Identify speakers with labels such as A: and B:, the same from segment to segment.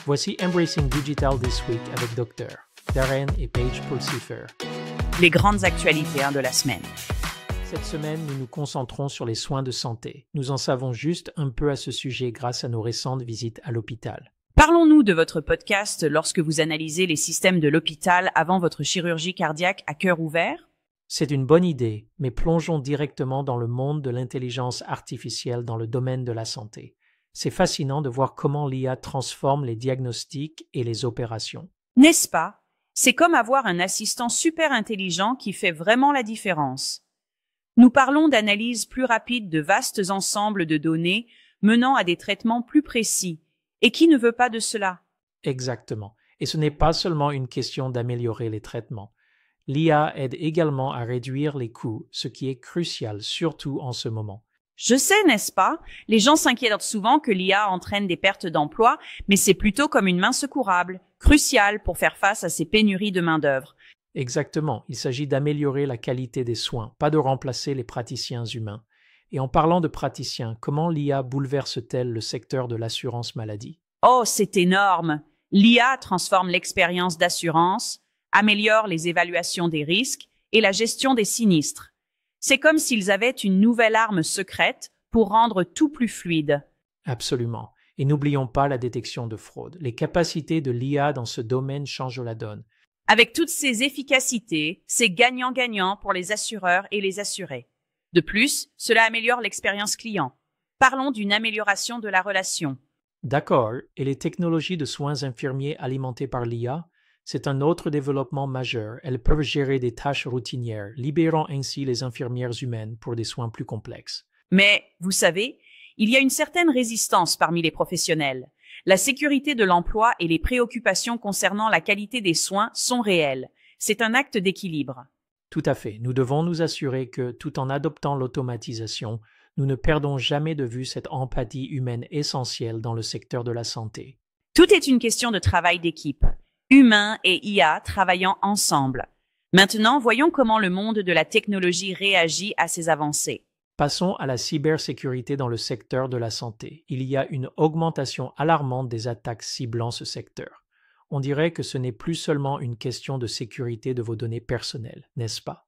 A: Voici Embracing Digital This Week avec Dr. Darren et Paige Pulsifer.
B: Les grandes actualités de la semaine.
A: Cette semaine, nous nous concentrons sur les soins de santé. Nous en savons juste un peu à ce sujet grâce à nos récentes visites à l'hôpital.
B: Parlons-nous de votre podcast lorsque vous analysez les systèmes de l'hôpital avant votre chirurgie cardiaque à cœur ouvert?
A: C'est une bonne idée, mais plongeons directement dans le monde de l'intelligence artificielle dans le domaine de la santé. C'est fascinant de voir comment l'IA transforme les diagnostics et les opérations.
B: N'est-ce pas? C'est comme avoir un assistant super intelligent qui fait vraiment la différence. Nous parlons d'analyse plus rapide de vastes ensembles de données menant à des traitements plus précis. Et qui ne veut pas de cela?
A: Exactement. Et ce n'est pas seulement une question d'améliorer les traitements. L'IA aide également à réduire les coûts, ce qui est crucial, surtout en ce moment.
B: Je sais, n'est-ce pas? Les gens s'inquiètent souvent que l'IA entraîne des pertes d'emploi, mais c'est plutôt comme une main secourable, cruciale pour faire face à ces pénuries de main-d'œuvre.
A: Exactement. Il s'agit d'améliorer la qualité des soins, pas de remplacer les praticiens humains. Et en parlant de praticiens, comment l'IA bouleverse-t-elle le secteur de l'assurance maladie?
B: Oh, c'est énorme! L'IA transforme l'expérience d'assurance, améliore les évaluations des risques et la gestion des sinistres. C'est comme s'ils avaient une nouvelle arme secrète pour rendre tout plus fluide.
A: Absolument. Et n'oublions pas la détection de fraude. Les capacités de l'IA dans ce domaine changent la donne.
B: Avec toutes ces efficacités, c'est gagnant-gagnant pour les assureurs et les assurés. De plus, cela améliore l'expérience client. Parlons d'une amélioration de la relation.
A: D'accord, et les technologies de soins infirmiers alimentées par l'IA, c'est un autre développement majeur. Elles peuvent gérer des tâches routinières, libérant ainsi les infirmières humaines pour des soins plus complexes.
B: Mais, vous savez, il y a une certaine résistance parmi les professionnels. La sécurité de l'emploi et les préoccupations concernant la qualité des soins sont réelles. C'est un acte d'équilibre.
A: Tout à fait. Nous devons nous assurer que, tout en adoptant l'automatisation, nous ne perdons jamais de vue cette empathie humaine essentielle dans le secteur de la santé.
B: Tout est une question de travail d'équipe. Humains et IA travaillant ensemble. Maintenant, voyons comment le monde de la technologie réagit à ces avancées.
A: Passons à la cybersécurité dans le secteur de la santé. Il y a une augmentation alarmante des attaques ciblant ce secteur. On dirait que ce n'est plus seulement une question de sécurité de vos données personnelles, n'est-ce pas?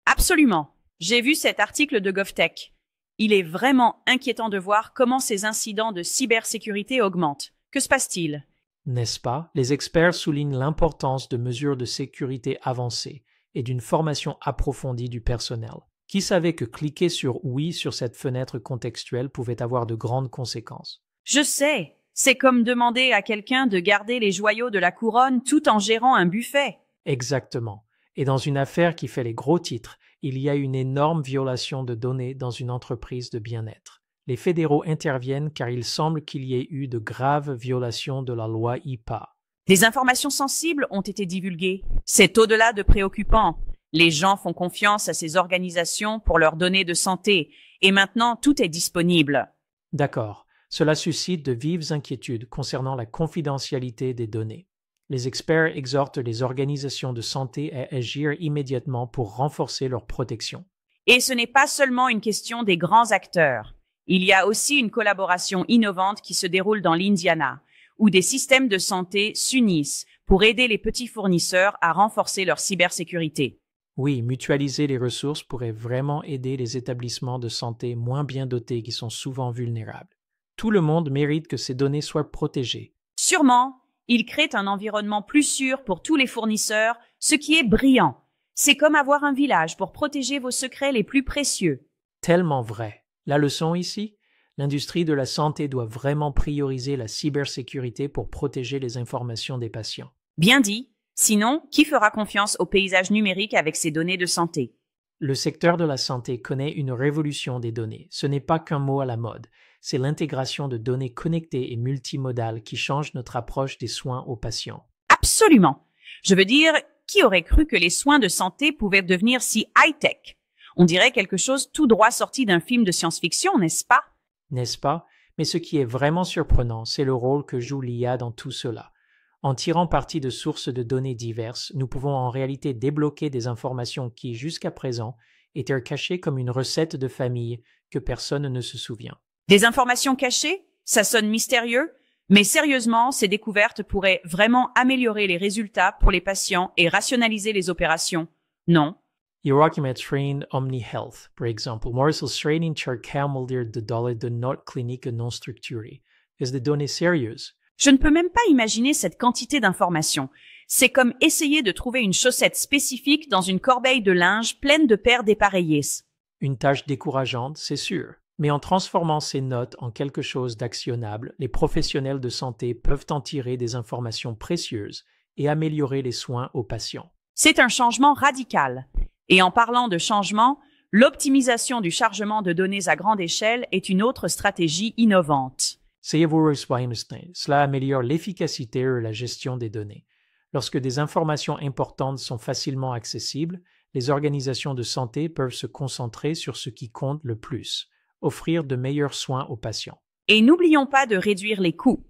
B: Absolument. J'ai vu cet article de GovTech. Il est vraiment inquiétant de voir comment ces incidents de cybersécurité augmentent. Que se passe-t-il?
A: N'est-ce pas? Les experts soulignent l'importance de mesures de sécurité avancées et d'une formation approfondie du personnel. Qui savait que cliquer sur oui sur cette fenêtre contextuelle pouvait avoir de grandes conséquences?
B: Je sais. C'est comme demander à quelqu'un de garder les joyaux de la couronne tout en gérant un buffet.
A: Exactement. Et dans une affaire qui fait les gros titres, il y a une énorme violation de données dans une entreprise de bien-être. Les fédéraux interviennent car il semble qu'il y ait eu de graves violations de la loi HIPAA.
B: Des informations sensibles ont été divulguées. C'est au-delà de préoccupant. Les gens font confiance à ces organisations pour leurs données de santé. Et maintenant, tout est disponible.
A: D'accord. Cela suscite de vives inquiétudes concernant la confidentialité des données. Les experts exhortent les organisations de santé à agir immédiatement pour renforcer leur protection.
B: Et ce n'est pas seulement une question des grands acteurs. Il y a aussi une collaboration innovante qui se déroule dans l'Indiana, où des systèmes de santé s'unissent pour aider les petits fournisseurs à renforcer leur cybersécurité.
A: Oui, mutualiser les ressources pourrait vraiment aider les établissements de santé moins bien dotés qui sont souvent vulnérables. Tout le monde mérite que ces données soient protégées.
B: Sûrement, il crée un environnement plus sûr pour tous les fournisseurs, ce qui est brillant. C'est comme avoir un village pour protéger vos secrets les plus précieux.
A: Tellement vrai. La leçon ici? L'industrie de la santé doit vraiment prioriser la cybersécurité pour protéger les informations des patients.
B: Bien dit. Sinon, qui fera confiance au paysage numérique avec ces données de santé?
A: Le secteur de la santé connaît une révolution des données. Ce n'est pas qu'un mot à la mode. C'est l'intégration de données connectées et multimodales qui change notre approche des soins aux patients.
B: Absolument. Je veux dire, qui aurait cru que les soins de santé pouvaient devenir si high-tech? On dirait quelque chose tout droit sorti d'un film de science-fiction, n'est-ce pas?
A: N'est-ce pas? Mais ce qui est vraiment surprenant, c'est le rôle que joue l'IA dans tout cela. En tirant parti de sources de données diverses, nous pouvons en réalité débloquer des informations qui, jusqu'à présent, étaient cachées comme une recette de famille que personne ne se souvient.
B: Des informations cachées? ça sonne mystérieux, mais sérieusement, ces découvertes pourraient vraiment améliorer les résultats pour les patients et rationaliser les opérations. Non?
A: Irak met train OmniHealth, par exemple, Morrisel training chart camel de dollar de notes cliniques non structurées. Est-ce des données sérieuses?
B: Je ne peux même pas imaginer cette quantité d'informations. C'est comme essayer de trouver une chaussette spécifique dans une corbeille de linge pleine de paires dépareillées.
A: Une tâche décourageante, c'est sûr. Mais en transformant ces notes en quelque chose d'actionnable, les professionnels de santé peuvent en tirer des informations précieuses et améliorer les soins aux patients.
B: C'est un changement radical. Et en parlant de changement, l'optimisation du chargement de données à grande échelle est une autre stratégie innovante.
A: Cela améliore l'efficacité et la gestion des données. Lorsque des informations importantes sont facilement accessibles, les organisations de santé peuvent se concentrer sur ce qui compte le plus, offrir de meilleurs soins aux patients.
B: Et n'oublions pas de réduire les coûts.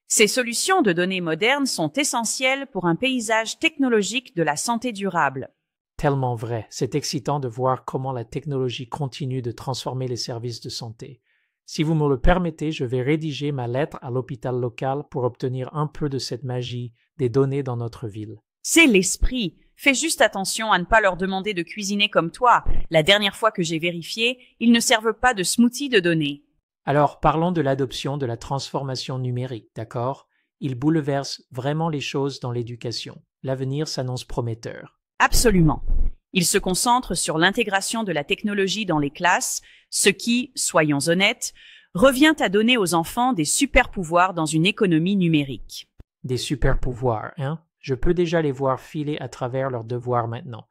B: Ces solutions de données modernes sont essentielles pour un paysage technologique de la santé durable.
A: Tellement vrai, c'est excitant de voir comment la technologie continue de transformer les services de santé. Si vous me le permettez, je vais rédiger ma lettre à l'hôpital local pour obtenir un peu de cette magie des données dans notre ville.
B: C'est l'esprit. Fais juste attention à ne pas leur demander de cuisiner comme toi. La dernière fois que j'ai vérifié, ils ne servent pas de smoothie de données.
A: Alors, parlons de l'adoption de la transformation numérique, d'accord? Il bouleverse vraiment les choses dans l'éducation. L'avenir s'annonce prometteur.
B: Absolument. Il se concentre sur l'intégration de la technologie dans les classes, ce qui, soyons honnêtes, revient à donner aux enfants des super-pouvoirs dans une économie numérique.
A: Des super-pouvoirs, hein? Je peux déjà les voir filer à travers leurs devoirs maintenant.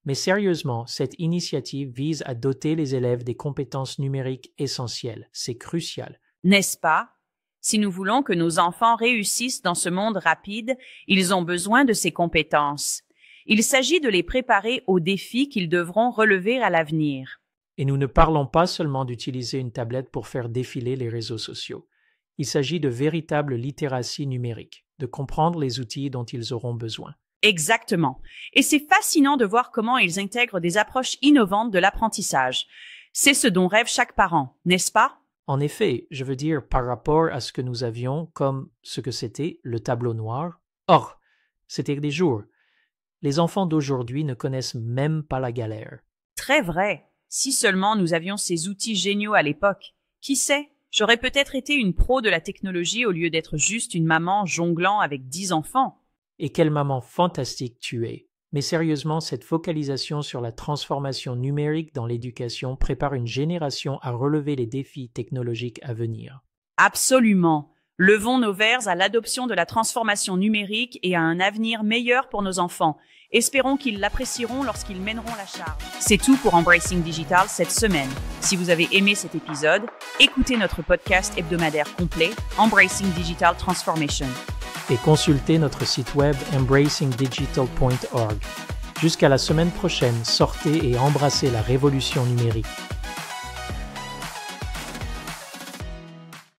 A: Mais sérieusement, cette initiative vise à doter les élèves des compétences numériques essentielles. C'est crucial.
B: N'est-ce pas? Si nous voulons que nos enfants réussissent dans ce monde rapide, ils ont besoin de ces compétences. Il s'agit de les préparer aux défis qu'ils devront relever à l'avenir.
A: Et nous ne parlons pas seulement d'utiliser une tablette pour faire défiler les réseaux sociaux. Il s'agit de véritable littératie numérique, de comprendre les outils dont ils auront besoin.
B: Exactement. Et c'est fascinant de voir comment ils intègrent des approches innovantes de l'apprentissage. C'est ce dont rêve chaque parent, n'est-ce pas?
A: En effet, je veux dire par rapport à ce que nous avions comme ce que c'était le tableau noir. Or, c'était des jours. Les enfants d'aujourd'hui ne connaissent même pas la galère.
B: Très vrai. Si seulement nous avions ces outils géniaux à l'époque. Qui sait? J'aurais peut-être été une pro de la technologie au lieu d'être juste une maman jonglant avec 10 enfants.
A: Et quelle maman fantastique tu es! Mais sérieusement, cette focalisation sur la transformation numérique dans l'éducation prépare une génération à relever les défis technologiques à venir.
B: Absolument. Levons nos verres à l'adoption de la transformation numérique et à un avenir meilleur pour nos enfants. Espérons qu'ils l'apprécieront lorsqu'ils mèneront la charge. C'est tout pour Embracing Digital cette semaine. Si vous avez aimé cet épisode, écoutez notre podcast hebdomadaire complet, Embracing Digital Transformation.
A: Et consultez notre site web embracingdigital.org. Jusqu'à la semaine prochaine, sortez et embrassez la révolution numérique.